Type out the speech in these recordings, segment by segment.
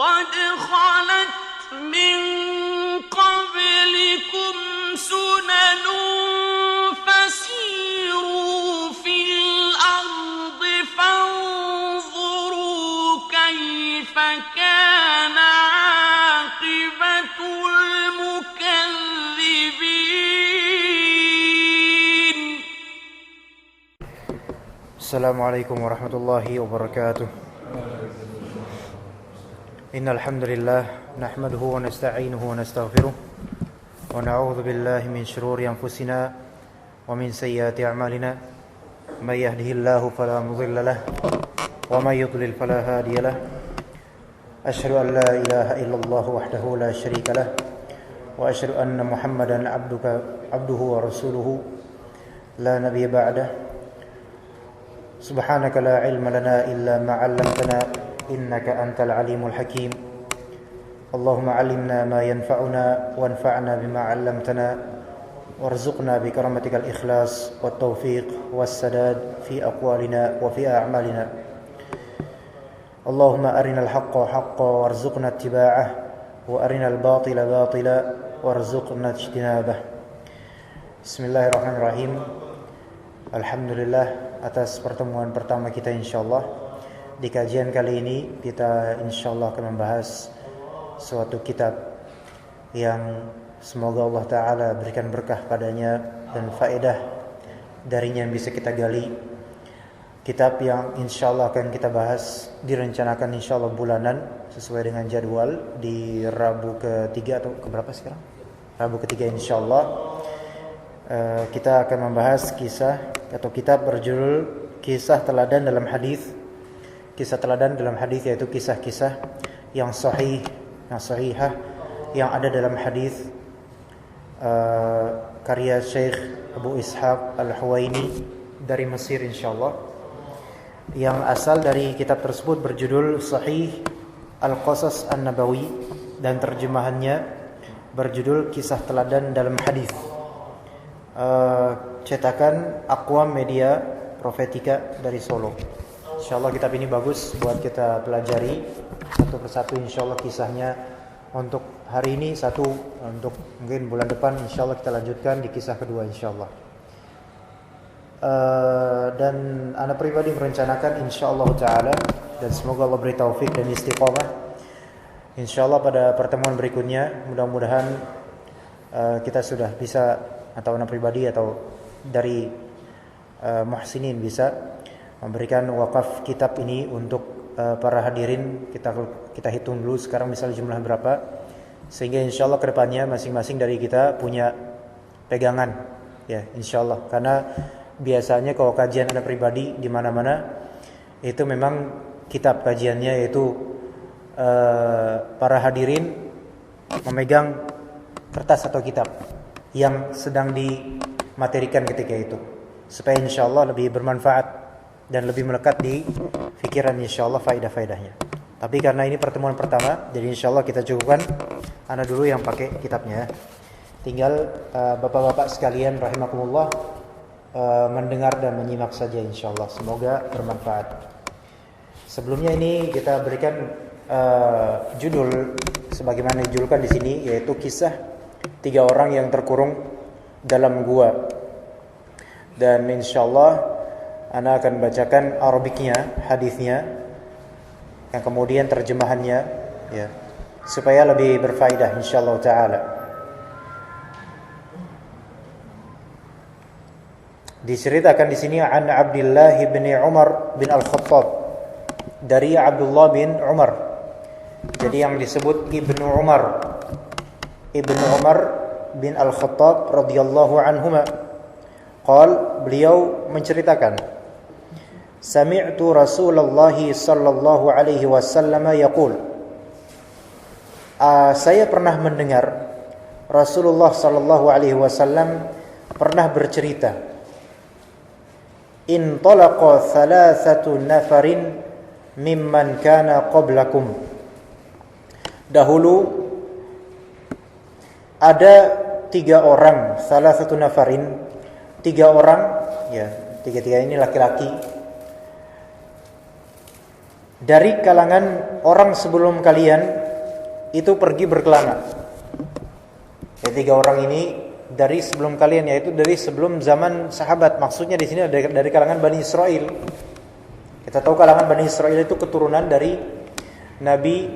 قد خلت من قبلكم سنن فسيروا في الأرض فانظروا كيف كان عاقبة المكذبين. السلام عليكم ورحمة الله وبركاته. إن الحمد لله نحمده ونستعينه ونستغفره ونعوذ بالله من شرور أنفسنا ومن سيئات أعمالنا من يهده الله فلا مضل له ومن يضلل فلا هادي له أشهد أن لا إله إلا الله وحده لا شريك له وأشهد أن محمدا عبده ورسوله لا نبي بعده سبحانك لا علم لنا إلا ما علمتنا إنك أنت العليم الحكيم. اللهم علمنا ما ينفعنا وانفعنا بما علمتنا وارزقنا بكرمتك الإخلاص والتوفيق والسداد في أقوالنا وفي أعمالنا. اللهم أرنا الحق حقا وارزقنا اتباعه وأرنا الباطل باطلا وارزقنا اجتنابه. بسم الله الرحمن الرحيم. Alhamdulillah atas pertemuan pertama kita insyaallah. Di kajian kali ini kita insyaallah akan membahas suatu kitab yang semoga Allah Ta'ala berikan berkah padanya dan faedah darinya yang bisa kita gali. Kitab yang insyaallah akan kita bahas direncanakan insyaallah bulanan sesuai dengan jadwal di Rabu ketiga atau keberapa sekarang? Rabu ketiga insyaallah. Kita akan membahas kisah atau kitab berjudul Kisah Teladan dalam Hadis. Kisah teladan dalam hadis yaitu kisah-kisah yang sahih, yang sahihah yang ada dalam hadis karya Syekh Abu Ishaq Al-Huwaini dari Mesir insyaallah. Yang asal dari kitab tersebut berjudul Sahih Al-Qasas An-Nabawi dan terjemahannya berjudul Kisah Teladan dalam Hadis. Cetakan Aqwam Media Profetika dari Solo. InsyaAllah kitab ini bagus buat kita pelajari satu persatu insyaallah kisahnya. Untuk hari ini satu, untuk mungkin bulan depan insyaallah kita lanjutkan di kisah kedua insyaallah. Dan ana pribadi merencanakan insyaallah ta'ala dan semoga Allah beri taufik dan istiqamah. Insyaallah pada pertemuan berikutnya mudah-mudahan kita sudah bisa, atau ana pribadi atau dari muhsinin bisa memberikan wakaf kitab ini untuk para hadirin. Kita hitung dulu sekarang misalnya jumlah berapa, sehingga insyaallah kedepannya masing-masing dari kita punya pegangan ya insyaallah. Karena biasanya kalau kajian ada pribadi di mana-mana itu memang kitab kajiannya yaitu para hadirin memegang kertas atau kitab yang sedang dimaterikan ketika itu, supaya insyaallah lebih bermanfaat dan lebih melekat di fikiran insyaallah faedah-faedahnya. Tapi karena ini pertemuan pertama, jadi insyaallah kita cukupkan ana dulu yang pakai kitabnya. Tinggal bapak-bapak sekalian rahimakumullah mendengar dan menyimak saja insyaallah. Semoga bermanfaat. Sebelumnya ini kita berikan judul sebagaimana dijudulkan di sini, yaitu kisah 3 orang yang terkurung dalam gua. Dan insyaallah ana akan bacakan Arabiknya, hadisnya, yang kemudian terjemahannya ya, supaya lebih berfaedah insyaallah taala. Diceritakan di sini an Abdullah bin Umar bin Al-Khattab, dari Abdullah bin Umar. Jadi yang disebut Ibnu Umar bin Al-Khattab radhiyallahu anhuma. Beliau menceritakan, Sami'tu Rasulullah sallallahu alaihi wasallam yaqul. Saya pernah mendengar Rasulullah sallallahu alaihi wasallam pernah bercerita, Intalaqa thalathatu nafarin mimman kana qablakum. Dahulu ada 3 orang, thalathatu nafarin, 3 orang ya, 3 ini laki-laki dari kalangan orang sebelum kalian itu pergi berkelana. Ya, 3 orang ini dari sebelum kalian, yaitu dari sebelum zaman sahabat. Maksudnya di sini dari kalangan Bani Israel. Kita tahu kalangan Bani Israel itu keturunan dari Nabi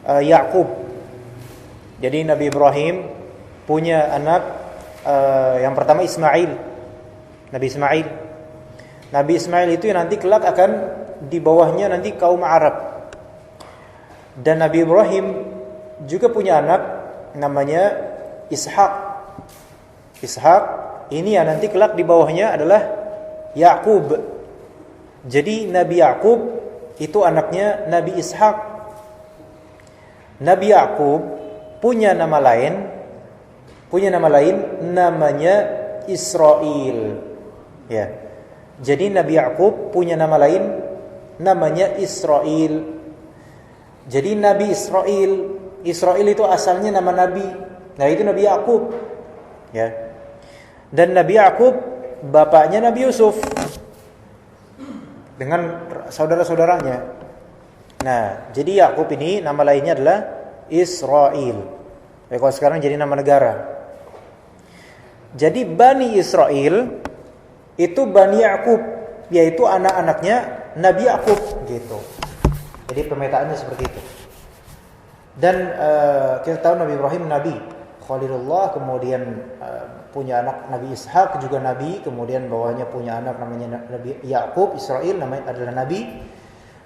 Yakub. Jadi Nabi Ibrahim punya anak yang pertama Ismail. Nabi Ismail. Nabi Ismail itu yang nanti kelak akan di bawahnya nanti kaum Arab. Dan Nabi Ibrahim juga punya anak namanya Ishak. Ishak ini yang nanti kelak di bawahnya adalah Yakub. Jadi Nabi Yakub itu anaknya Nabi Ishak. Nabi Yakub punya nama lain namanya Israel. Ya. Jadi Nabi Yakub punya nama lain namanya Israel. Jadi Nabi Israel itu asalnya nama nabi. Nah, itu Nabi Yakub. Ya. Dan Nabi Yakub bapaknya Nabi Yusuf dengan saudara-saudaranya. Nah, jadi Yakub ini nama lainnya adalah Israel. Kalau sekarang jadi nama negara. Jadi Bani Israel itu Bani Yakub, yaitu anak-anaknya Nabi Yakub gitu. Jadi pemetaannya seperti itu. Dan kita tahu Nabi Ibrahim Nabi Khalilullah, kemudian punya anak Nabi Ishak juga Nabi, kemudian bawahnya punya anak namanya Nabi Yakub, Israel namanya adalah Nabi,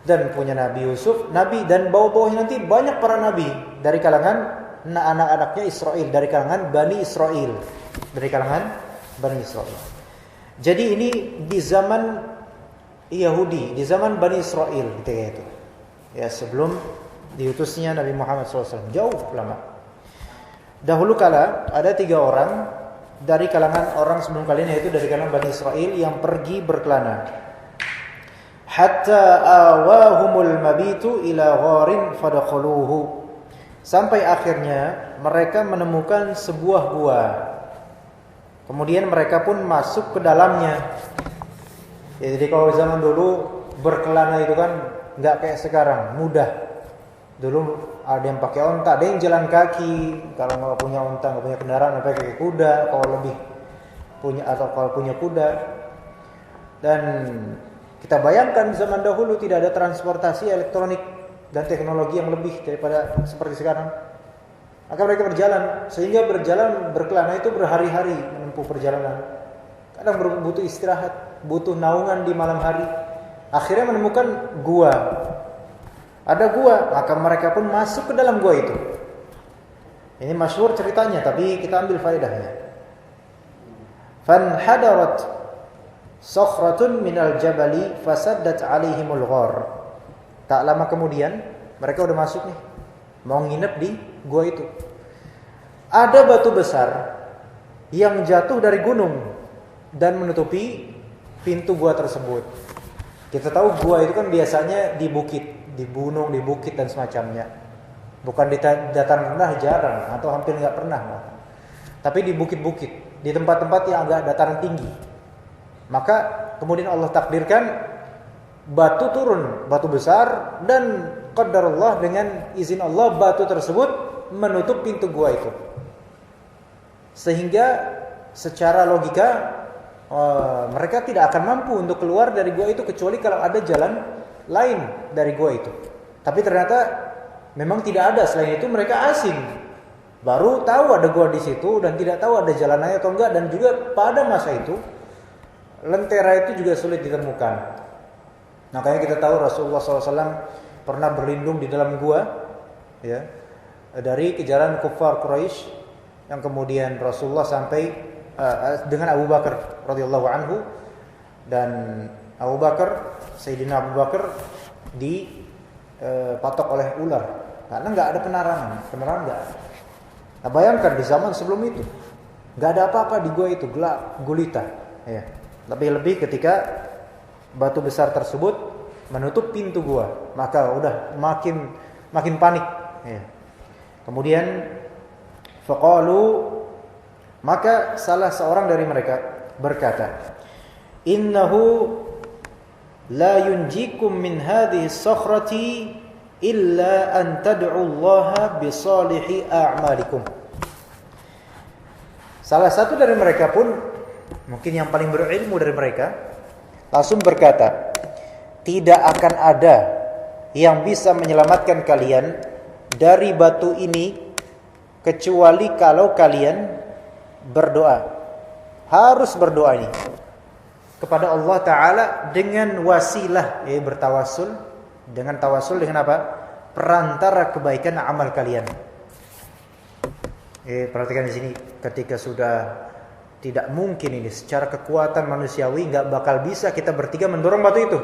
dan punya Nabi Yusuf Nabi, dan bawah-bawahnya nanti banyak para Nabi dari kalangan anak-anaknya Israel, dari kalangan Bani Israel, dari kalangan Bani Israel. Jadi ini di zaman Yahudi, di zaman Bani Israel ketika itu. Ya, sebelum diutusnya Nabi Muhammad SAW, jauh lama. Dahulu kala ada 3 orang dari kalangan orang sebelum kalian, yaitu dari kalangan Bani Israel yang pergi berkelana. Hatta awahumul mabitu ila gharin fadakhaluhu. Sampai akhirnya mereka menemukan sebuah gua. Kemudian mereka pun masuk ke dalamnya. Ya, jadi kalau zaman dulu berkelana itu kan nggak kayak sekarang, mudah. Dulu ada yang pakai onta, ada yang jalan kaki. Kalau nggak punya onta, nggak punya kendaraan, pakai kuda. Kalau lebih punya, atau kalau punya kuda. Dan kita bayangkan zaman dahulu tidak ada transportasi elektronik dan teknologi yang lebih daripada seperti sekarang. Maka mereka berjalan, sehingga berkelana itu berhari-hari menempuh perjalanan. Kadang butuh istirahat, butuh naungan di malam hari. Akhirnya menemukan gua. Ada gua, maka mereka pun masuk ke dalam gua itu. Ini masyhur ceritanya, tapi kita ambil faedahnya. Fanhadarat sakhratun minal jabali fasaddat alaihimul ghar. Tak lama kemudian mereka udah masuk nih, mau nginep di gua itu. Ada batu besar yang jatuh dari gunung dan menutupi pintu gua tersebut. Kita tahu gua itu kan biasanya di bukit, di gunung, di bukit dan semacamnya. Bukan di dataran rendah, jarang atau hampir nggak pernah. Tapi di bukit-bukit, di tempat-tempat yang agak dataran tinggi. Maka kemudian Allah takdirkan batu turun, batu besar, dan qadarullah dengan izin Allah batu tersebut menutup pintu gua itu. Sehingga secara logika mereka tidak akan mampu untuk keluar dari gua itu kecuali kalau ada jalan lain dari gua itu. Tapi ternyata memang tidak ada. Selain itu mereka asing, baru tahu ada gua di situ dan tidak tahu ada jalannya atau enggak. Dan juga pada masa itu lentera itu juga sulit ditemukan. Makanya kita tahu Rasulullah SAW pernah berlindung di dalam gua, ya, dari kejaran kufar Quraisy, yang kemudian Rasulullah sampai dengan Abu Bakar radhiyallahu anhu, dan Abu Bakar, Sayyidina Abu Bakar dipatok oleh ular karena nggak ada penerangan nggak ada. Nah, bayangkan di zaman sebelum itu nggak ada apa-apa di gua itu, gelap gulita, ya. Lebih-lebih ketika batu besar tersebut menutup pintu gua, maka udah makin panik, ya. Kemudian faqalu, maka salah seorang dari mereka berkata, innahu la yunjikum min hadhihi as-sakhrati illa an tad'u Allah bi salihi a'malikum. Salah satu dari mereka pun, mungkin yang paling berilmu dari mereka, langsung berkata, tidak akan ada yang bisa menyelamatkan kalian dari batu ini kecuali kalau kalian berdoa. Harus berdoa ini kepada Allah Ta'ala dengan wasilah, bertawassul. Dengan tawassul dengan apa? Perantara kebaikan amal kalian. Perhatikan di sini, ketika sudah tidak mungkin ini secara kekuatan manusiawi, nggak bakal bisa kita bertiga mendorong batu itu.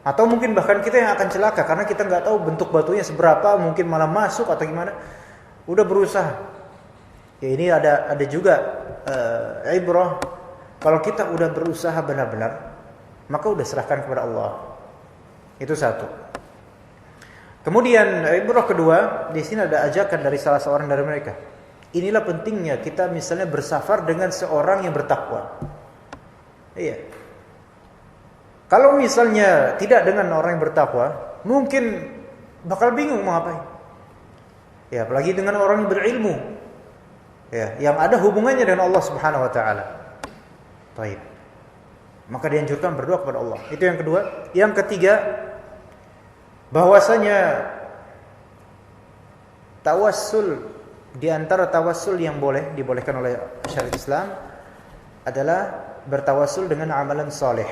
Atau mungkin bahkan kita yang akan celaka karena kita nggak tahu bentuk batunya seberapa, mungkin malah masuk atau gimana. Udah berusaha. Ya, ini ada juga ibrah. Kalau kita udah berusaha benar-benar, maka udah serahkan kepada Allah. Itu satu. Kemudian ibrah kedua, di sini ada ajakan dari salah seorang dari mereka. Inilah pentingnya kita misalnya bersafar dengan seorang yang bertakwa. Iya. Kalau misalnya tidak dengan orang yang bertakwa, mungkin bakal bingung mau ngapain. Ya, apalagi dengan orang yang berilmu. Ya, yang ada hubungannya dengan Allah Subhanahu wa taala. Baik. Maka dianjurkan berdoa kepada Allah. Itu yang kedua. Yang ketiga, bahwasanya tawassul, di antara tawassul yang dibolehkan oleh syariat Islam adalah bertawassul dengan amalan saleh.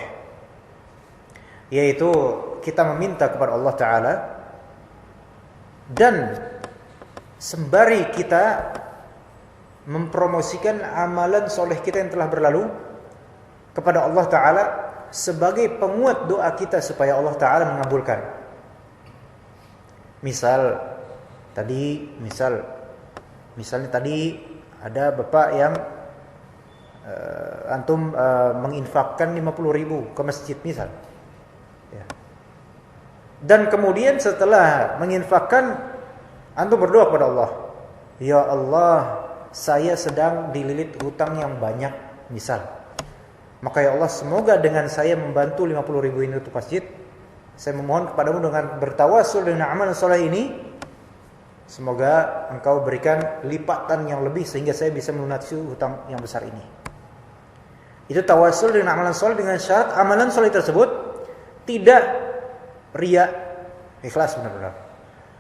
Yaitu kita meminta kepada Allah Ta'ala dan sembari kita mempromosikan amalan soleh kita yang telah berlalu kepada Allah Ta'ala sebagai penguat doa kita supaya Allah Ta'ala mengabulkan. Misalnya tadi ada bapak yang antum menginfakkan 50.000 ke masjid misal. Ya. Dan kemudian setelah menginfakkan, antum berdoa kepada Allah, ya Allah, saya sedang dililit hutang yang banyak misal. Maka ya Allah, semoga dengan saya membantu 50.000 ini untuk masjid, saya memohon kepadamu dengan bertawassul dengan amal soleh ini, semoga engkau berikan lipatan yang lebih sehingga saya bisa melunasi hutang yang besar ini. Itu tawassul dengan amalan soleh dengan syarat amalan soleh tersebut tidak riya, ikhlas benar-benar.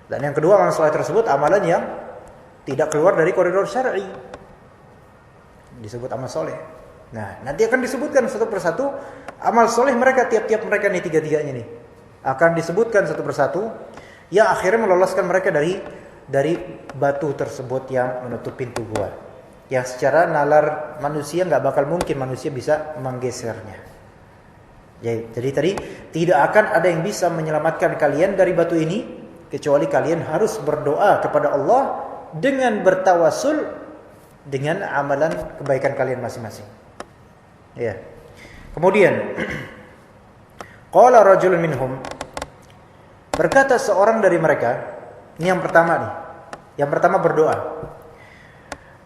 Dan yang kedua, amalan soleh tersebut amalan yang tidak keluar dari koridor syar'i, disebut amal soleh. Nah, nanti akan disebutkan satu persatu amal soleh mereka, tiap-tiap mereka nih, tiga-tiganya nih akan disebutkan satu persatu yang akhirnya meloloskan mereka dari batu tersebut yang menutup pintu gua, yang secara nalar manusia nggak bakal mungkin manusia bisa menggesernya. Jadi tadi tidak akan ada yang bisa menyelamatkan kalian dari batu ini kecuali kalian harus berdoa kepada Allah dengan bertawassul dengan amalan kebaikan kalian masing-masing. Ya. Kemudian qala rajulun minhum, berkata seorang dari mereka, ini yang pertama nih. Yang pertama berdoa,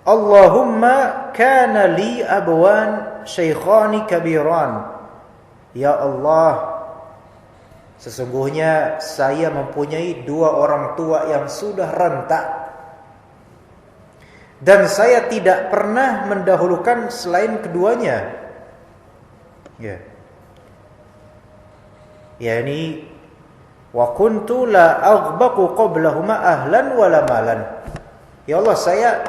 Allahumma kana li abwan syaikhani kabiran. Ya Allah, sesungguhnya saya mempunyai dua orang tua yang sudah renta, dan saya tidak pernah mendahulukan selain keduanya. Ya. Yani wa kuntu la aghbaqu qablahuma ahlan wala malan. Ya Allah, saya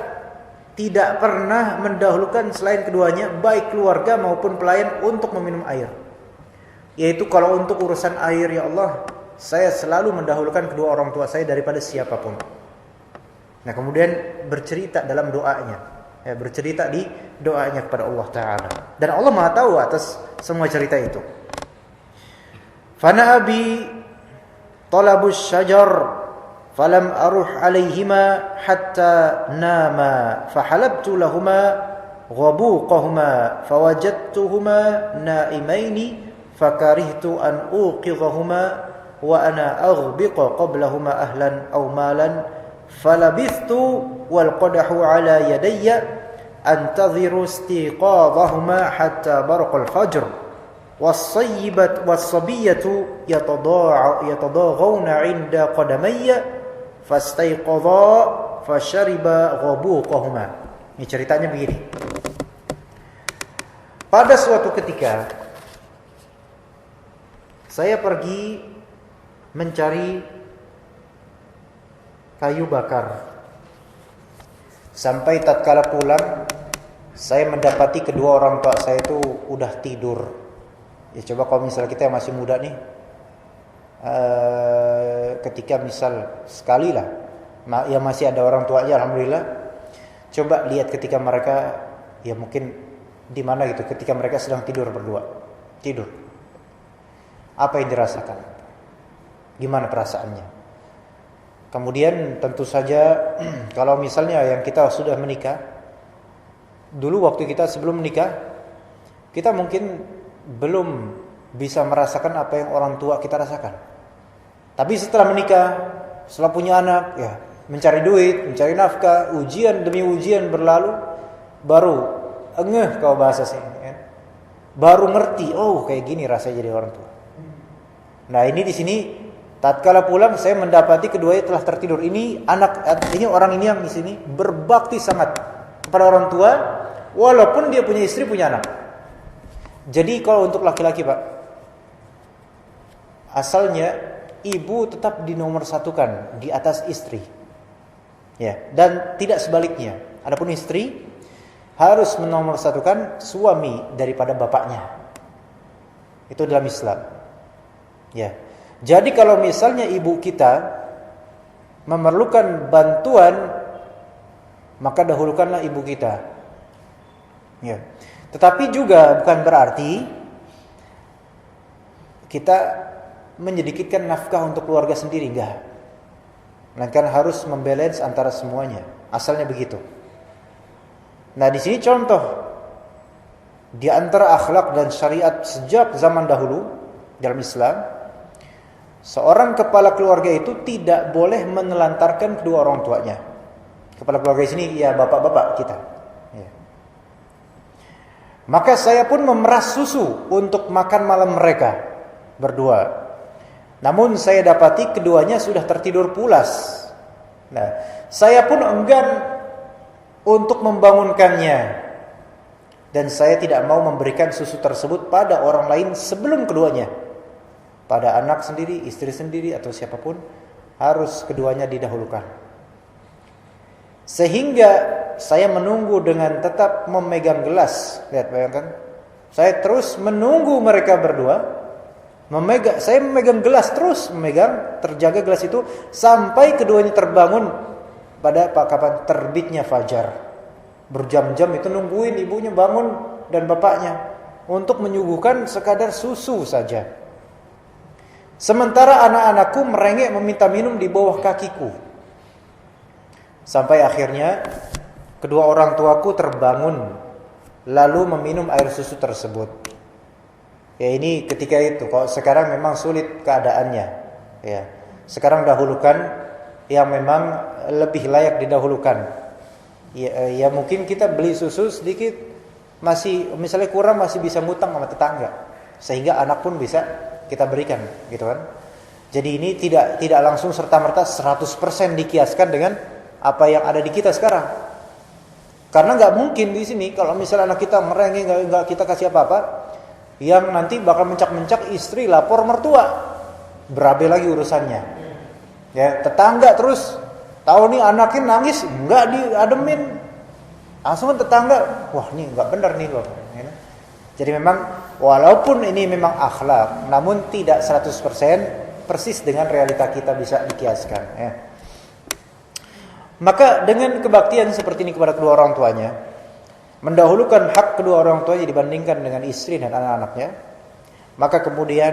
tidak pernah mendahulukan selain keduanya, baik keluarga maupun pelayan untuk meminum air. Yaitu kalau untuk urusan air, ya Allah, saya selalu mendahulukan kedua orang tua saya daripada siapapun. Nah, kemudian bercerita dalam doanya, ya, bercerita di doanya kepada Allah Ta'ala. Dan Allah Maha tahu atas semua cerita itu. Fana abi talabus syajar falam aruh alaihima hatta nama fahalabtu lahuma ghabuqahuma fawajadtuhuma naimaini fakarihtu an uqidhahuma wa ana aghbiqa qablahuma ahlan aw malan falabithtu wal qadahu ala yadayya antadhiru istiqadhahuma hatta barqal fajr was-sabiyyatu yatadaghawna 'inda qadamayya fastayqadha fashariba ghabuqahuma. Ini ceritanya begini. Pada suatu ketika saya pergi mencari kayu bakar. Sampai tatkala pulang, saya mendapati kedua orang tua saya itu udah tidur. Ya coba kalau misalnya kita yang masih muda nih, ketika misal sekali lah, yang masih ada orang tuanya, alhamdulillah. Coba lihat ketika mereka, ya mungkin di mana gitu, ketika mereka sedang tidur berdua, tidur. Apa yang dirasakan? Gimana perasaannya? Kemudian tentu saja kalau misalnya yang kita sudah menikah, dulu waktu kita sebelum menikah, kita mungkin belum bisa merasakan apa yang orang tua kita rasakan. Tapi setelah menikah, setelah punya anak, ya mencari duit, mencari nafkah, ujian demi ujian berlalu, baru ngeh kalau bahasa sini, ya. Baru ngerti, oh kayak gini rasanya jadi orang tua. Nah ini di sini tatkala pulang saya mendapati keduanya telah tertidur. Ini orang ini yang di sini berbakti sangat kepada orang tua, walaupun dia punya istri, punya anak. Jadi kalau untuk laki-laki Pak, asalnya ibu tetap dinomorsatukan di atas istri, ya, dan tidak sebaliknya. Adapun istri harus menomorsatukan suami daripada bapaknya. Itu dalam Islam, ya. Jadi kalau misalnya ibu kita memerlukan bantuan, maka dahulukanlah ibu kita. Ya. Tetapi juga bukan berarti kita menyedikitkan nafkah untuk keluarga sendiri, enggak. Melainkan harus membalance antara semuanya. Asalnya begitu. Nah, di sini contoh di antara akhlak dan syariat sejak zaman dahulu dalam Islam. Seorang kepala keluarga itu tidak boleh menelantarkan kedua orang tuanya. Kepala keluarga di sini ya bapak-bapak kita. Ya. Maka saya pun memeras susu untuk makan malam mereka berdua. Namun saya dapati keduanya sudah tertidur pulas. Nah, saya pun enggan untuk membangunkannya. Dan saya tidak mau memberikan susu tersebut pada orang lain sebelum keduanya. Pada anak sendiri, istri sendiri, atau siapapun, harus keduanya didahulukan. Sehingga saya menunggu dengan tetap memegang gelas. Lihat, bayangkan. Saya terus menunggu mereka berdua. Saya memegang gelas, terus memegang, terjaga gelas itu, sampai keduanya terbangun pada kapan terbitnya fajar. Berjam-jam itu nungguin ibunya bangun dan bapaknya. Untuk menyuguhkan sekadar susu saja. Sementara anak-anakku merengek meminta minum di bawah kakiku. Sampai akhirnya kedua orang tuaku terbangun lalu meminum air susu tersebut. Ya ini ketika itu. Kalau sekarang memang sulit keadaannya. Ya. Sekarang dahulukan yang memang lebih layak didahulukan. Ya mungkin kita beli susu sedikit masih misalnya kurang, masih bisa ngutang sama tetangga. Sehingga anak pun bisa kita berikan, gitu kan. Jadi ini tidak langsung serta-merta 100% dikiaskan dengan apa yang ada di kita sekarang. Karena nggak mungkin di sini kalau misalnya anak kita merengek nggak kita kasih apa-apa, yang nanti bakal mencak-mencak istri lapor mertua, berabe lagi urusannya. Ya tetangga terus tahu nih anaknya nangis nggak diademin, langsung tetangga, wah ini nggak benar nih loh. Jadi memang walaupun ini memang akhlak, namun tidak 100% persis dengan realita kita bisa dikiaskan. Ya. Maka dengan kebaktian seperti ini kepada kedua orang tuanya, mendahulukan hak kedua orang tuanya dibandingkan dengan istri dan anak-anaknya, maka kemudian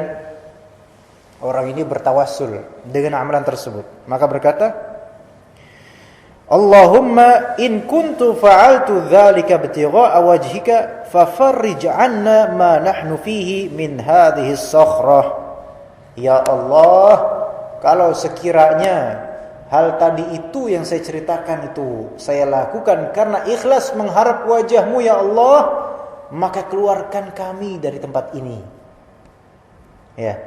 orang ini bertawassul dengan amalan tersebut. Maka berkata, Allahumma in kuntu fa'altu dzalika ibtigha'a wajhika fafarrij 'anna ma nahnu fihi min hadhihi as-sakhrah. Ya Allah, kalau sekiranya hal tadi itu yang saya ceritakan itu saya lakukan karena ikhlas mengharap wajah-Mu ya Allah, maka keluarkan kami dari tempat ini. Ya.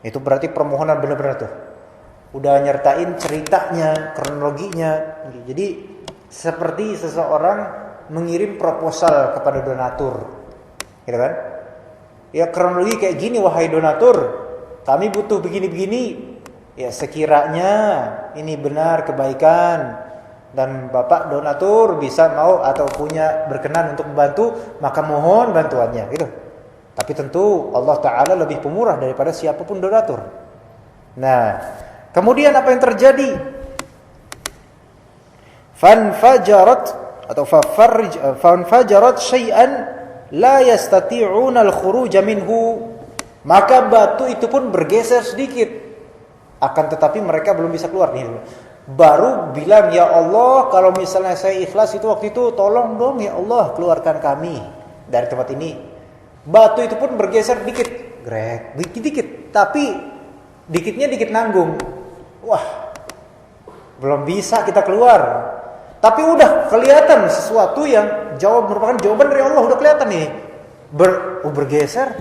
Itu berarti permohonan benar-benar tuh. Udah nyertain ceritanya, kronologinya. Jadi seperti seseorang mengirim proposal kepada donatur. Gitu kan? Ya kronologi kayak gini, wahai donatur. Kami butuh begini-begini. Ya sekiranya ini benar kebaikan dan Bapak donatur bisa mau atau punya berkenan untuk membantu, maka mohon bantuannya gitu. Tapi tentu Allah Ta'ala lebih pemurah daripada siapapun donatur. Nah, kemudian apa yang terjadi? Fanfajarat syai'an la yastati'una al-khuruj minhu. Maka batu itu pun bergeser sedikit. Akan tetapi mereka belum bisa keluar nih. Baru bilang, ya Allah, kalau misalnya saya ikhlas itu waktu itu, tolong dong ya Allah keluarkan kami dari tempat ini. Batu itu pun bergeser dikit, grek, dikit-dikit, tapi dikitnya dikit nanggung. Wah, belum bisa kita keluar. Tapi udah kelihatan sesuatu yang merupakan jawaban dari Allah, udah kelihatan nih. Bergeser.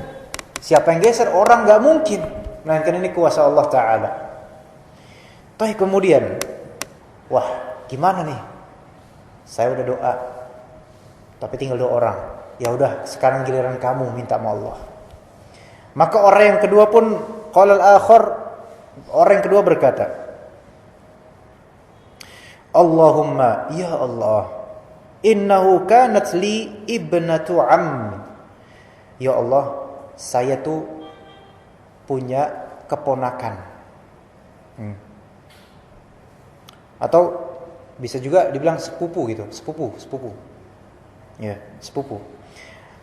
Siapa yang geser? Orang nggak mungkin. Melainkan ini kuasa Allah Ta'ala. Tapi kemudian, wah, gimana nih? Saya udah doa, tapi tinggal 2 orang. Ya udah, sekarang giliran kamu minta sama Allah. Maka orang yang kedua pun, qalal akhar, orang yang kedua berkata, Allahumma, ya Allah, innahu kanat li ibnatu ammi. Ya Allah, saya tuh punya keponakan. Atau bisa juga dibilang sepupu gitu, sepupu. Ya, sepupu.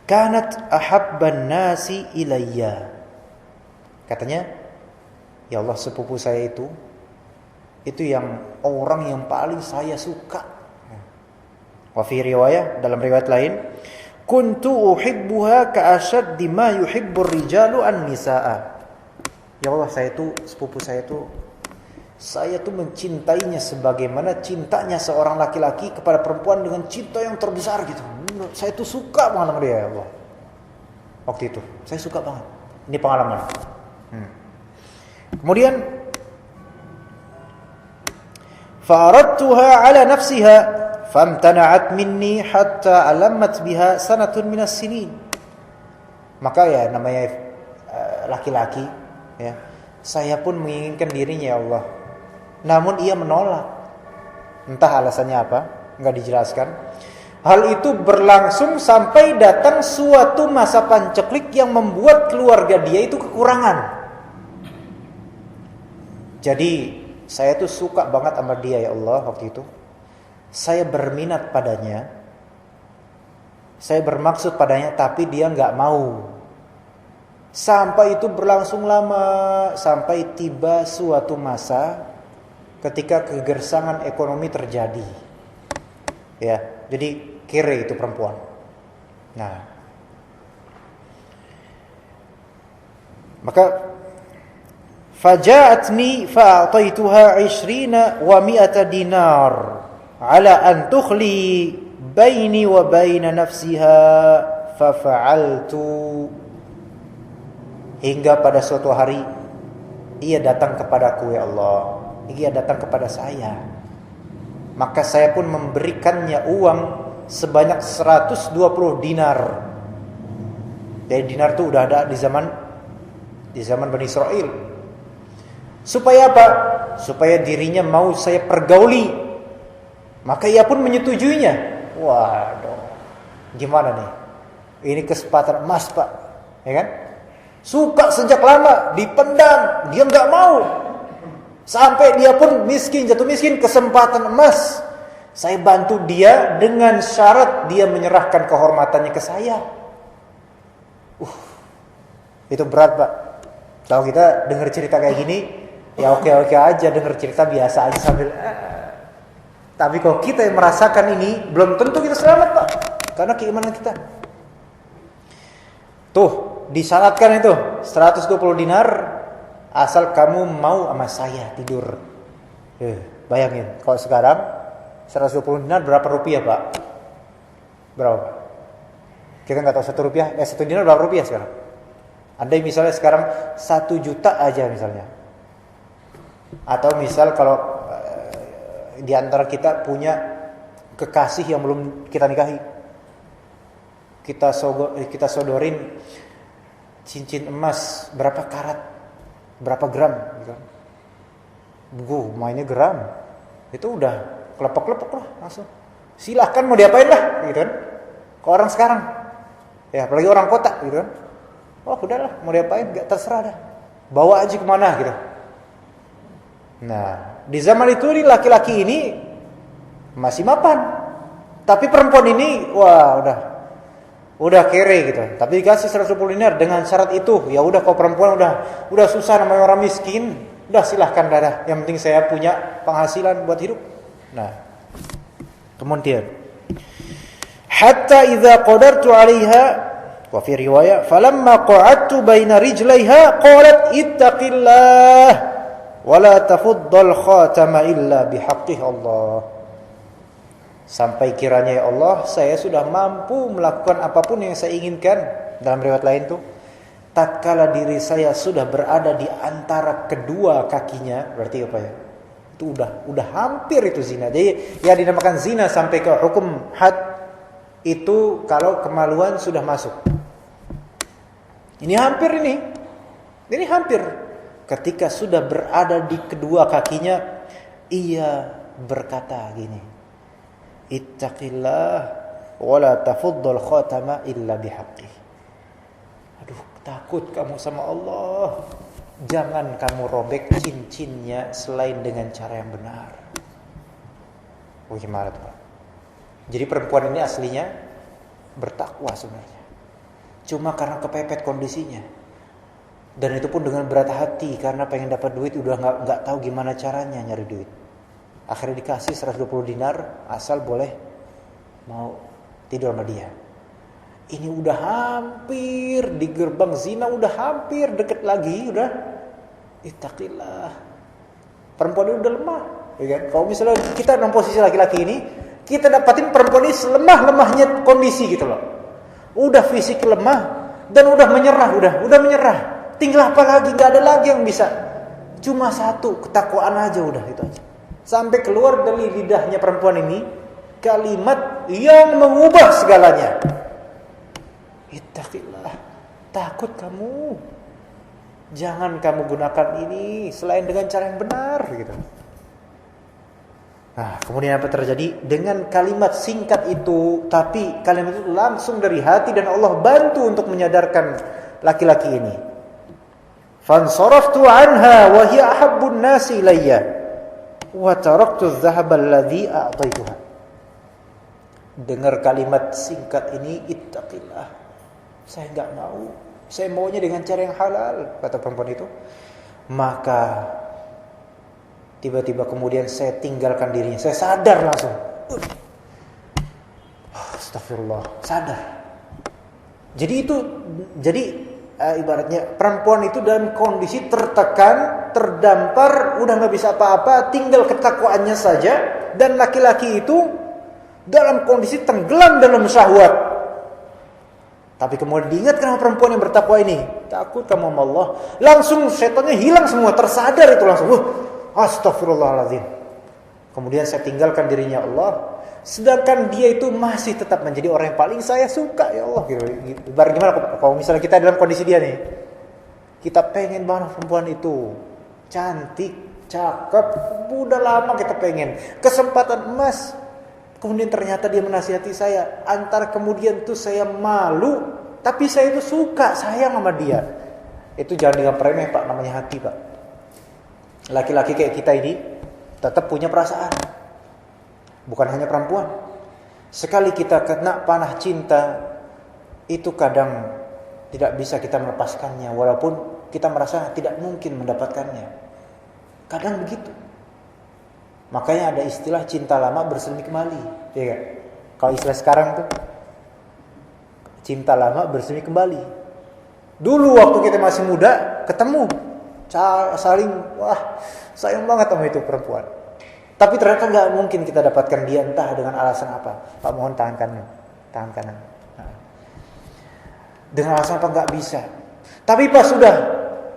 Kanat ahabban nasi ilayya. Katanya, ya Allah, sepupu saya itu yang orang yang paling saya suka. Wa fi riwayah, dalam riwayat lain, kuntu uhibbuha ka'ashaddi ma yuhibbur rijalu an-nisaa. Ya Allah, sepupu saya tuh mencintainya sebagaimana cintanya seorang laki-laki kepada perempuan dengan cinta yang terbesar gitu. Saya tuh suka banget sama dia, ya Allah. Waktu itu, saya suka banget. Ini pengalaman. Kemudian fa'aradtuha ala nafsiha famtana'at minni hatta alamat biha sanatun minas sinin. Maka ya namanya laki-laki, ya. Saya pun menginginkan dirinya, ya Allah. Namun ia menolak. Entah alasannya apa, enggak dijelaskan. Hal itu berlangsung sampai datang suatu masa panceklik yang membuat keluarga dia itu kekurangan. Jadi saya tuh suka banget sama dia, ya Allah, waktu itu. Saya berminat padanya. Saya bermaksud padanya, tapi dia enggak mau. Sampai itu berlangsung lama, sampai tiba suatu masa ketika kegersangan ekonomi terjadi. Ya, jadi kere itu perempuan. Nah, maka faja'atni fa'ataituha 20 wa 100 dinar ala an tukhli baini wa baina nafsiha fafa'altu. Hingga pada suatu hari ia datang kepadaku, ya Allah. Ia datang kepada saya. Maka saya pun memberikannya uang sebanyak 120 dinar. Jadi dinar itu udah ada di zaman Bani Israel. Supaya apa? Supaya dirinya mau saya pergauli. Maka ia pun menyetujuinya. Waduh, gimana nih? Ini kesempatan emas, Pak. Ya kan? Suka sejak lama, dipendam, dia nggak mau. Sampai dia pun miskin, jatuh miskin, kesempatan emas. Saya bantu dia dengan syarat dia menyerahkan kehormatannya ke saya. Itu berat, Pak. Kalau kita dengar cerita kayak gini, ya oke aja, dengar cerita biasa aja sambil. Tapi kalau kita yang merasakan ini, belum tentu kita selamat, Pak. Karena keimanan kita. Tuh, disyaratkan itu 120 dinar asal kamu mau sama saya tidur. Bayangin, kalau sekarang 120 dinar berapa rupiah, Pak? Berapa? Kita nggak tahu 1 rupiah. 1 dinar berapa rupiah sekarang? Andai misalnya sekarang 1 juta aja misalnya. Atau misal kalau di antara kita punya kekasih yang belum kita nikahi. Kita sodorin cincin emas berapa karat, berapa gram gitu. Mainnya gram. Itu udah kelepek-kelepek lah langsung. Silahkan mau diapain lah gitu kan. Ke orang sekarang. Ya, apalagi orang kota gitu kan. Oh, udahlah, mau diapain enggak terserah dah. Bawa aja kemana gitu. Nah, di zaman itu laki-laki ini masih mapan. Tapi perempuan ini wah udah kere gitu. Tapi dikasih 120 dinar dengan syarat itu. Ya udah, kalau perempuan udah susah namanya orang miskin, udah silahkan dah. Yang penting saya punya penghasilan buat hidup. Nah, kemudian hatta idza qadartu 'alaiha wa fi riwayat falamma qa'adtu baina rijlaiha qalat ittaqillah wa la tafuddal khatama illa bihaqqi Allah. Sampai kiranya ya Allah, saya sudah mampu melakukan apapun yang saya inginkan. Dalam riwayat lain tuh, tatkala diri saya sudah berada di antara kedua kakinya, berarti apa ya? Itu udah hampir itu zina. Jadi ya dinamakan zina sampai ke hukum had itu kalau kemaluan sudah masuk. Ini hampir ini. Ini hampir. Ketika sudah berada di kedua kakinya, ia berkata gini. Ittaqillah wa la tafuddal khatama illa bihaqqi. Aduh, takut kamu sama Allah. Jangan kamu robek cincinnya selain dengan cara yang benar. Oh, gimana tuh, Pak? Jadi perempuan ini aslinya bertakwa sebenarnya. Cuma karena kepepet kondisinya. Dan itu pun dengan berat hati karena pengen dapat duit, udah enggak tahu gimana caranya nyari duit. Akhirnya dikasih 120 dinar asal boleh mau tidur sama dia. Ini udah hampir di gerbang zina, udah hampir deket lagi, udah ittaqillah. Perempuan ini udah lemah, ya kan? Kalau misalnya kita dalam posisi laki-laki ini, kita dapatin perempuan ini selemah-lemahnya kondisi gitu loh. Udah fisik lemah dan udah menyerah, udah menyerah. Tinggal apa lagi? Enggak ada lagi yang bisa. Cuma satu, ketakwaan aja udah itu aja. Sampai keluar dari lidahnya perempuan ini kalimat yang mengubah segalanya. Ittaqillah, takut kamu. Jangan kamu gunakan ini selain dengan cara yang benar gitu. Nah, kemudian apa terjadi? Dengan kalimat singkat itu, tapi kalimat itu langsung dari hati dan Allah bantu untuk menyadarkan laki-laki ini. Fansaraftu anha wa hiya ahabbun nasi ilayya wa taraktu adh-dhahaba alladhi a'taytuha. Dengar kalimat singkat ini, ittaqillah. Saya enggak mau. Saya maunya dengan cara yang halal, kata perempuan itu. Maka tiba-tiba kemudian saya tinggalkan dirinya. Saya sadar langsung. Astagfirullah, sadar. Jadi ibaratnya perempuan itu dalam kondisi tertekan, terdampar, udah nggak bisa apa-apa, tinggal ketakwaannya saja. Dan laki-laki itu dalam kondisi tenggelam dalam syahwat. Tapi kemudian diingatkan sama perempuan yang bertakwa ini, takut kamu sama Allah. Langsung setannya hilang semua, tersadar itu langsung. Astagfirullahaladzim. Kemudian saya tinggalkan dirinya Allah. Sedangkan dia itu masih tetap menjadi orang yang paling saya suka, ya Allah. Ibarat gimana kalau misalnya kita dalam kondisi dia nih. Kita pengen banget perempuan itu. Cantik, cakep, udah lama kita pengen. Kesempatan emas. Kemudian ternyata dia menasihati saya. Antara kemudian tuh saya malu, tapi saya itu suka, sayang sama dia. Itu jangan dengan remeh, Pak, namanya hati, Pak. Laki-laki kayak kita ini tetap punya perasaan. Bukan hanya perempuan. Sekali kita kena panah cinta, itu kadang tidak bisa kita melepaskannya, walaupun kita merasa tidak mungkin mendapatkannya. Kadang begitu. Makanya ada istilah cinta lama bersemi kembali, ya kan? Kalau istilah sekarang tuh cinta lama bersemi kembali. Dulu waktu kita masih muda, ketemu, saling, wah, sayang banget sama itu perempuan. Tapi ternyata nggak mungkin kita dapatkan dia, entah dengan alasan apa. Pak, mohon tangan kanan. Nah. Dengan alasan apa nggak bisa. Tapi pas sudah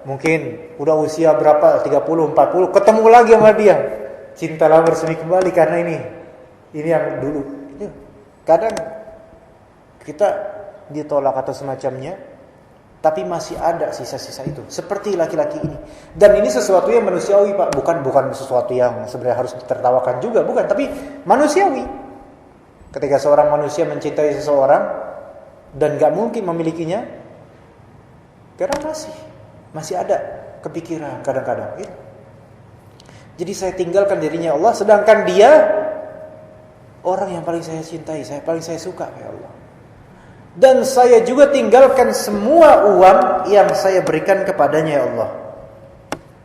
mungkin udah usia berapa 30, 40 ketemu lagi sama dia, cintalah bersemi kembali karena ini yang dulu. Kadang kita ditolak atau semacamnya, tapi masih ada sisa-sisa itu. Seperti laki-laki ini. Dan ini sesuatu yang manusiawi, Pak. Bukan sesuatu yang sebenarnya harus ditertawakan juga, bukan. Tapi manusiawi. Ketika seorang manusia mencintai seseorang dan gak mungkin memilikinya, karena masih ada kepikiran kadang-kadang. Gitu. Jadi saya tinggalkan dirinya Allah, sedangkan dia orang yang paling saya cintai, paling saya suka, ya Allah. Dan saya juga tinggalkan semua uang yang saya berikan kepadanya, ya Allah.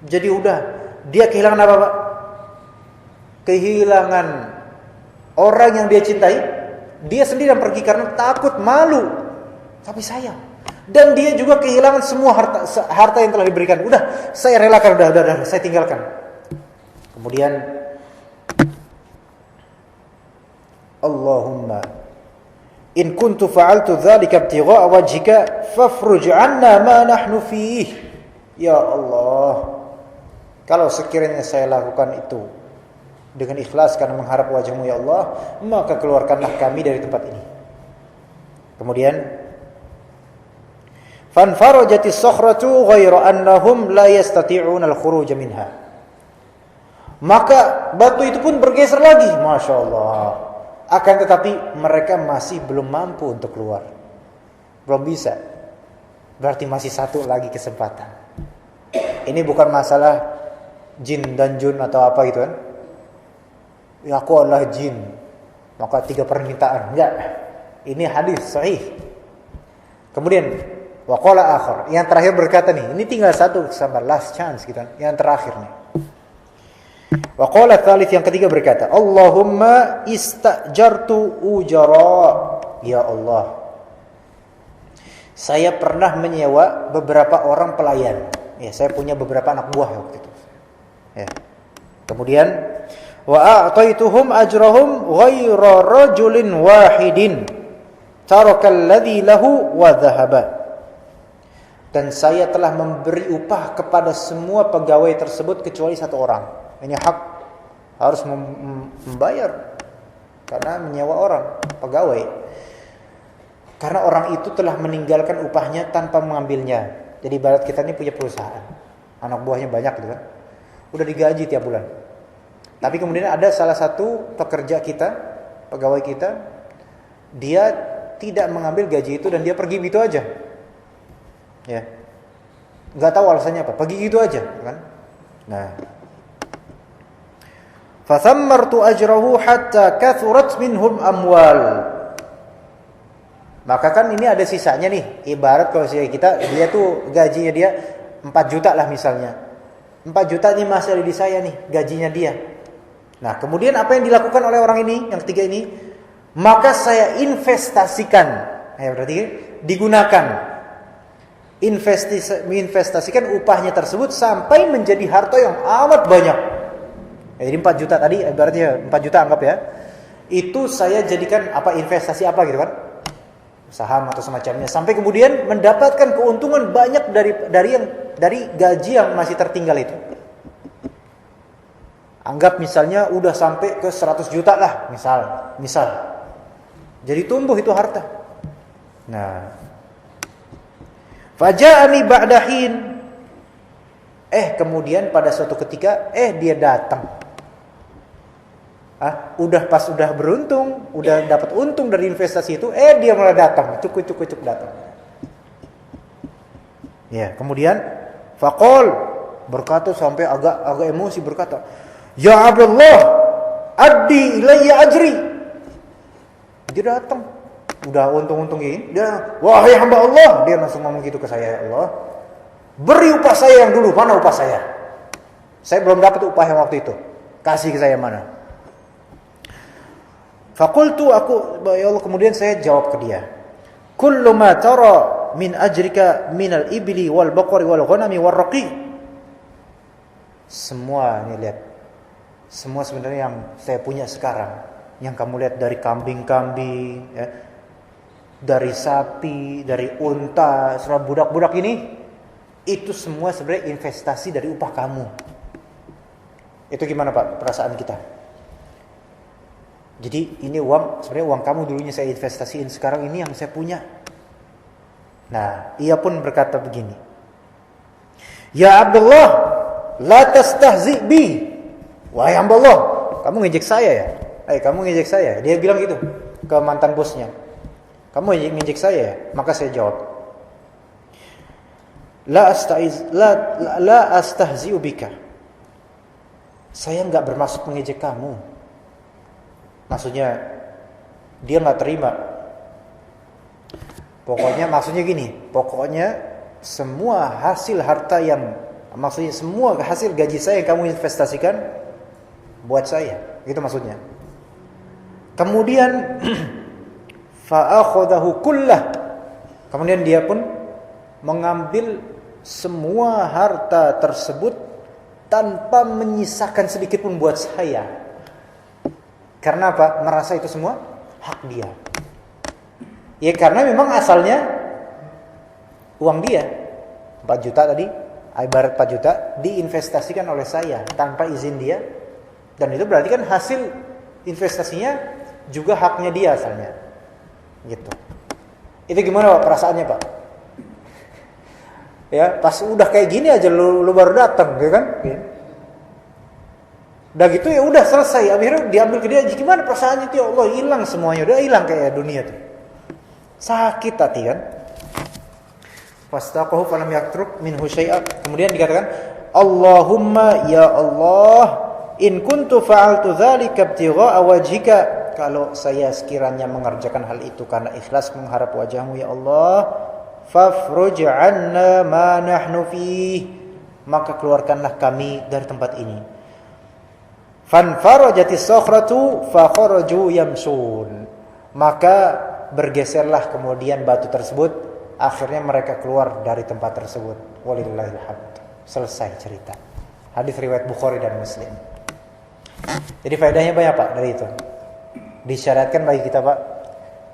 Jadi udah, dia kehilangan apa, Pak? Kehilangan orang yang dia cintai. Dia sendiri yang pergi karena takut, malu. Tapi sayang. Dan dia juga kehilangan semua harta yang telah diberikan. Udah, saya relakan, udah, saya tinggalkan. Kemudian Allahumma in kuntu fa'altu dzalika ibtigha'a wajhika fafruj 'anna ma nahnu fihi. Ya Allah, kalau sekiranya saya lakukan itu dengan ikhlas karena mengharap wajah-Mu ya Allah, maka keluarkanlah kami dari tempat ini. Kemudian fanfarajatis sakhratu ghaira annahum la yastati'una al-khuruj minha. Maka batu itu pun bergeser lagi, Masya Allah. Akan tetapi mereka masih belum mampu untuk keluar. Belum bisa. Berarti masih satu lagi kesempatan. Ini bukan masalah jin dan jun atau apa gitu kan. Ya, aku adalah jin, maka 3 permintaan. Enggak. Ini hadis sahih. Kemudian waqala akhar, yang terakhir berkata nih, ini tinggal satu sama last chance gitu kan. Yang terakhir nih. Waqala tsalits, yang ketiga berkata, Allahumma istajartu ujara. Ya Allah, saya pernah menyewa beberapa orang pelayan. Ya, saya punya beberapa anak buah waktu itu. Ya. Kemudian wa a'taituhum ajrahum ghaira rajulin wahidin taraka alladhi lahu wa dhahaba. Dan saya telah memberi upah kepada semua pegawai tersebut kecuali satu orang. Ini hak, harus membayar karena menyewa orang, pegawai. Karena orang itu telah meninggalkan upahnya tanpa mengambilnya. Jadi ibarat kita ini punya perusahaan, anak buahnya banyak gitu kan, udah digaji tiap bulan. Tapi kemudian ada salah satu pekerja kita, pegawai kita, dia tidak mengambil gaji itu dan dia pergi gitu aja. Ya, nggak tahu alasannya apa, pergi gitu aja kan. Nah, fathammartu ajrahu hatta kathurat minhum amwal. Maka kan ini ada sisanya nih. Ibarat kalau kita, dia tuh gajinya dia 4 juta lah misalnya. 4 juta ini masih ada di saya nih, gajinya dia. Nah, kemudian apa yang dilakukan oleh orang ini, yang ketiga ini? Maka saya investasikan. Ya, berarti digunakan. Investasikan upahnya tersebut sampai menjadi harta yang amat banyak. Jadi 4 juta tadi, ibaratnya 4 juta anggap ya. Itu saya jadikan apa, investasi apa gitu kan? Saham atau semacamnya. Sampai kemudian mendapatkan keuntungan banyak dari gaji yang masih tertinggal itu. Anggap misalnya udah sampai ke 100 juta lah, misal. Jadi tumbuh itu harta. Nah, faja'ani ba'da hin. Kemudian pada suatu ketika dia datang. Udah beruntung, udah dapat untung dari investasi itu, dia malah datang, cukup datang. Ya, kemudian faqal, berkata sampai agak emosi, berkata, "Ya Abdullah, addi ilayya ajri." Dia datang, udah untung-untung ini, dia, "Wahai hamba Allah," dia langsung ngomong gitu ke saya, "Ya Allah, beri upah saya yang dulu, mana upah saya? Saya belum dapat upah yang waktu itu. Kasih ke saya mana?" Faqultu, ya Allah, kemudian saya jawab ke dia, "Kullu ma tara min ajrika min al-ibli wal baqari wal ghanami wal raqi." Semua ini lihat. Semua sebenarnya yang saya punya sekarang, yang kamu lihat dari kambing-kambing, ya, dari sapi, dari unta, serta budak-budak ini, itu semua sebenarnya investasi dari upah kamu. Itu gimana Pak perasaan kita? Jadi ini uang, sebenarnya uang kamu dulunya saya investasiin, sekarang ini yang saya punya. Nah, ia pun berkata begini, "Ya Abdullah, la tastahzi bi." Wahai hamba Allah, kamu ngejek saya ya? Kamu ngejek saya. Dia bilang gitu ke mantan bosnya. Kamu ngejek saya ya? Maka saya jawab, La astahzi'u bika. Saya enggak bermaksud mengejek kamu. Maksudnya dia enggak terima. Pokoknya maksudnya gini, pokoknya semua hasil harta yang, maksudnya semua hasil gaji saya yang kamu investasikan buat saya, gitu maksudnya. Kemudian fa'akhadahu kullah. Kemudian dia pun mengambil semua harta tersebut tanpa menyisakan sedikit pun buat saya. Karena apa? Merasa itu semua hak dia. Ya karena memang asalnya uang dia 4 juta tadi, ibarat 4 juta diinvestasikan oleh saya tanpa izin dia. Dan itu berarti kan hasil investasinya juga haknya dia asalnya. Gitu. Itu gimana Pak perasaannya Pak? Ya, pas udah kayak gini aja lu baru datang, gitu kan? Ya. Udah gitu ya udah selesai. Akhirnya diambil ke dia, gimana perasaannya tuh? Ya Allah, hilang semuanya, udah hilang kayak dunia tuh. Sakit hati kan? Fastaqahu falam yatruk minhu syai'a. Kemudian dikatakan, Allahumma ya Allah, in kuntu fa'altu dzalika ibtigha'a wajhika. Kalau saya sekiranya mengerjakan hal itu karena ikhlas mengharap wajahmu ya Allah, fafruj 'anna ma nahnu fih, maka keluarkanlah kami dari tempat ini. Fanfarajatis sakhratu fa kharaju yamsun, maka bergeserlah kemudian batu tersebut, akhirnya mereka keluar dari tempat tersebut. Walillahil hamd. Selesai cerita. Hadis riwayat Bukhari dan Muslim. Jadi faedahnya banyak Pak dari itu. Disyaratkan bagi kita Pak,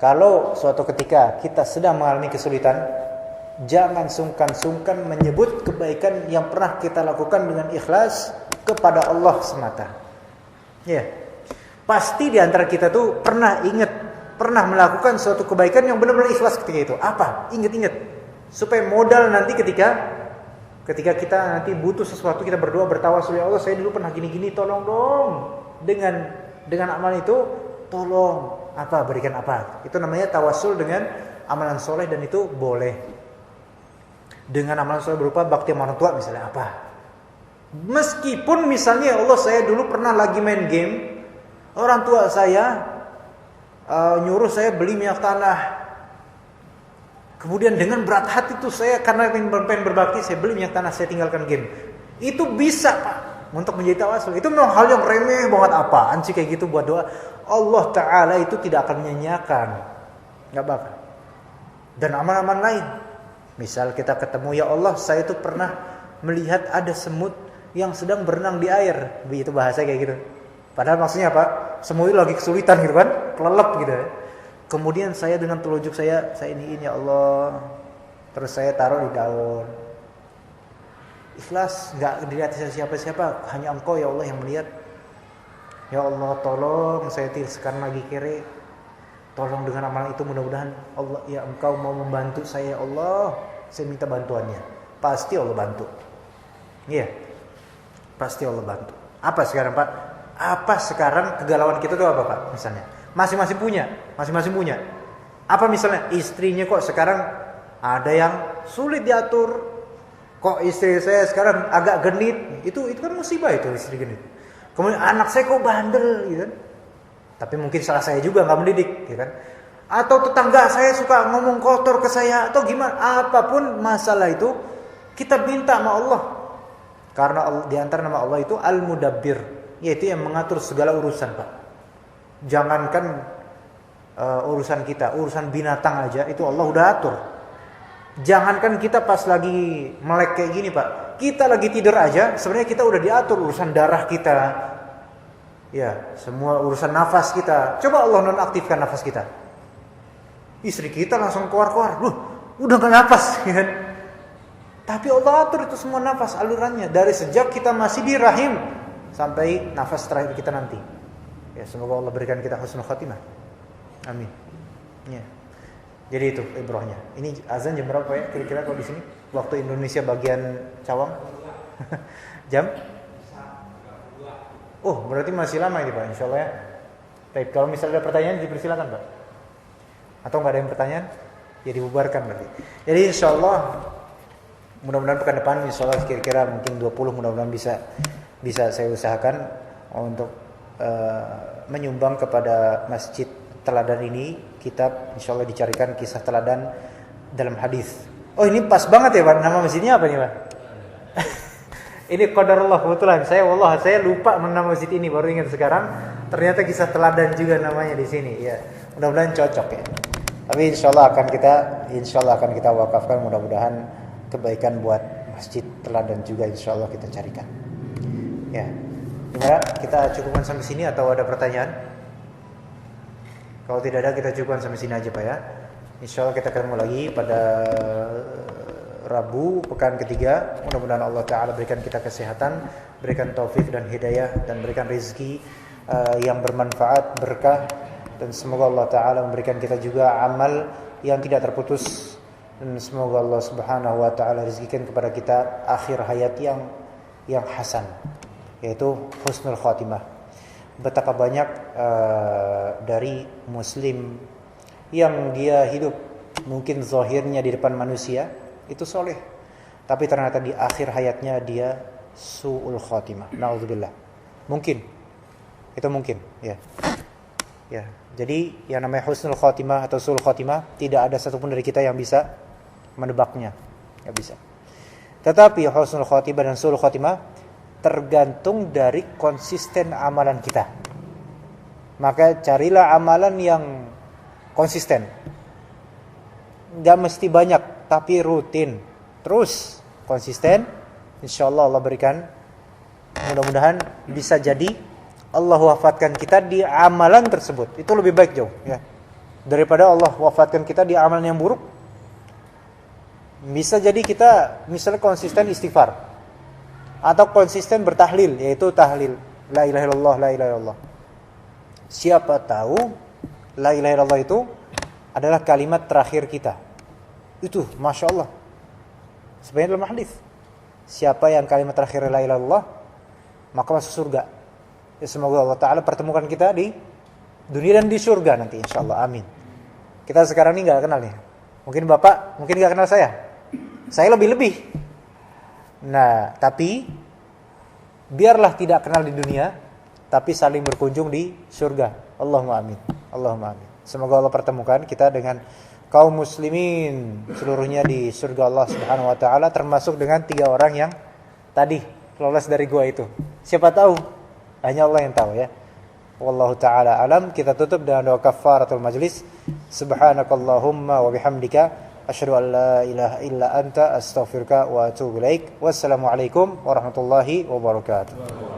kalau suatu ketika kita sedang mengalami kesulitan, jangan sungkan-sungkan menyebut kebaikan yang pernah kita lakukan dengan ikhlas kepada Allah semata. Ya, pasti di antara kita tuh pernah melakukan suatu kebaikan yang benar-benar ikhlas ketika itu. Apa? Ingat-ingat. Supaya modal nanti ketika kita nanti butuh sesuatu, kita berdoa bertawasul, ya Allah saya dulu pernah gini-gini, tolong dong. Dengan amal itu tolong berikan apa. Itu namanya tawasul dengan amalan soleh, dan itu boleh. Dengan amalan soleh berupa bakti sama orang tua misalnya apa. Meskipun misalnya ya Allah saya dulu pernah lagi main game, orang tua saya nyuruh saya beli minyak tanah. Kemudian dengan berat hati tuh saya karena pengen berbakti, saya beli minyak tanah, saya tinggalkan game. Itu bisa Pak untuk menjadi tawasul. Itu memang hal yang remeh banget, apaan sih kayak gitu buat doa. Allah Ta'ala itu tidak akan menyanyiakan, gak bakal. Dan amal-amal lain, misal kita ketemu, ya Allah saya itu pernah melihat ada semut yang sedang berenang di air. Itu bahasa kayak gitu. Padahal maksudnya apa? Semut itu lagi kesulitan gitu kan, kelelep gitu. Kemudian saya dengan telunjuk saya iniin ya Allah. Terus saya taruh di daun. Ikhlas, enggak dilihat siapa-siapa, hanya Engkau ya Allah yang melihat. Ya Allah tolong saya sekarang lagi kere. Tolong dengan amalan itu mudah-mudahan Allah ya Engkau mau membantu saya ya Allah. Saya minta bantuannya. Pasti Allah bantu. Iya. Pasti Allah bantu. Apa sekarang Pak? Apa sekarang kegalauan kita itu apa Pak? Misalnya masing-masing punya. Apa misalnya istrinya kok sekarang ada yang sulit diatur, kok istri saya sekarang agak genit, itu kan musibah itu istri genit. Kemudian anak saya kok bandel, gitu kan? Tapi mungkin salah saya juga nggak mendidik, gitu kan? Atau tetangga saya suka ngomong kotor ke saya, atau gimana? Apapun masalah itu kita minta sama Allah, karena di antara nama Allah itu Al-Mudabbir, yaitu yang mengatur segala urusan Pak. Jangankan urusan kita, urusan binatang aja itu Allah udah atur. Jangankan kita pas lagi melek kayak gini Pak, kita lagi tidur aja sebenarnya kita udah diatur urusan darah kita. Ya, semua urusan nafas kita. Coba Allah nonaktifkan nafas kita. Istri kita langsung keluar-keluar, udah gak nafas kan? Tapi Allah atur itu semua nafas alurannya dari sejak kita masih di rahim sampai nafas terakhir kita nanti. Ya, semoga Allah berikan kita husnul khatimah. Amin. Ya. Jadi itu ibrohnya. Ini azan jam berapa ya kira-kira kalau di sini? Waktu Indonesia bagian Cawang. Jam? Oh, berarti masih lama ini Pak, insyaallah ya. Baik, kalau misalnya ada pertanyaan dipersilakan Pak. Atau nggak ada yang pertanyaan? Ya dibubarkan berarti. Jadi insyaallah mudah-mudahan pekan depan insyaallah kira-kira mungkin 20 mudah-mudahan bisa saya usahakan untuk menyumbang kepada masjid teladan ini kitab insyaallah dicarikan kisah teladan dalam hadis. Oh ini pas banget ya Pak, nama masjidnya apa nih Pak? Ini qadarullah kebetulan saya lupa nama masjid ini baru ingat sekarang. Ternyata kisah teladan juga namanya di sini ya. Mudah-mudahan cocok ya. Tapi insyaallah akan kita wakafkan mudah-mudahan kebaikan buat masjid teladan juga insyaallah kita carikan. Ya. Gimana? Kita cukupkan sampai sini atau ada pertanyaan? Kalau tidak ada kita cukupkan sampai sini aja Pak ya. Insyaallah kita ketemu lagi pada Rabu pekan ketiga. Mudah-mudahan Allah Ta'ala berikan kita kesehatan, berikan taufik dan hidayah, dan berikan rezeki yang bermanfaat, berkah, dan semoga Allah Ta'ala memberikan kita juga amal yang tidak terputus, dan semoga Allah Subhanahu Wa Ta'ala rezekikan kepada kita akhir hayat yang hasan, yaitu husnul khatimah. Betapa banyak dari muslim yang dia hidup mungkin zahirnya di depan manusia itu soleh, tapi ternyata di akhir hayatnya dia su'ul khatimah. Na'udzubillah. Mungkin. Itu mungkin, ya. Ya. Jadi yang namanya husnul khatimah atau su'ul khatimah tidak ada satupun dari kita yang bisa menebaknya. Enggak bisa. Tetapi husnul khatimah dan su'ul khatimah tergantung dari konsisten amalan kita. Maka carilah amalan yang konsisten. Enggak mesti banyak, tapi rutin, terus konsisten, insyaallah Allah berikan. Mudah-mudahan bisa jadi Allah wafatkan kita di amalan tersebut. Itu lebih baik jauh ya, daripada Allah wafatkan kita di amalan yang buruk. Bisa jadi kita misalnya konsisten istighfar atau konsisten bertahlil, yaitu tahlil la ilaha illallah, la ilaha illallah. Siapa tahu la ilaha illallah itu adalah kalimat terakhir kita. Itu Masya Allah. Sebenarnya dalam hadis, siapa yang kalimat terakhir la ilaha illallah maka masuk surga. Ya, semoga Allah Ta'ala pertemukan kita di dunia dan di surga nanti insyaallah. Amin. Kita sekarang ini gak kenal nih. Mungkin Bapak mungkin gak kenal saya. Saya lebih-lebih. Nah, tapi biarlah tidak kenal di dunia, tapi saling berkunjung di surga. Allahumma amin. Allahumma amin. Semoga Allah pertemukan kita dengan kaum muslimin seluruhnya di surga Allah Subhanahu Wa Ta'ala, termasuk dengan 3 orang yang tadi lolos dari gua itu. Siapa tahu? Hanya Allah yang tahu ya. Wallahu ta'ala alam. Kita tutup dengan doa kafaratul majlis. Subhanakallahumma wa bihamdika asyhadu an la ilaha illa anta astaghfiruka wa atubu ilaik. Wassalamualaikum warahmatullahi wabarakatuh.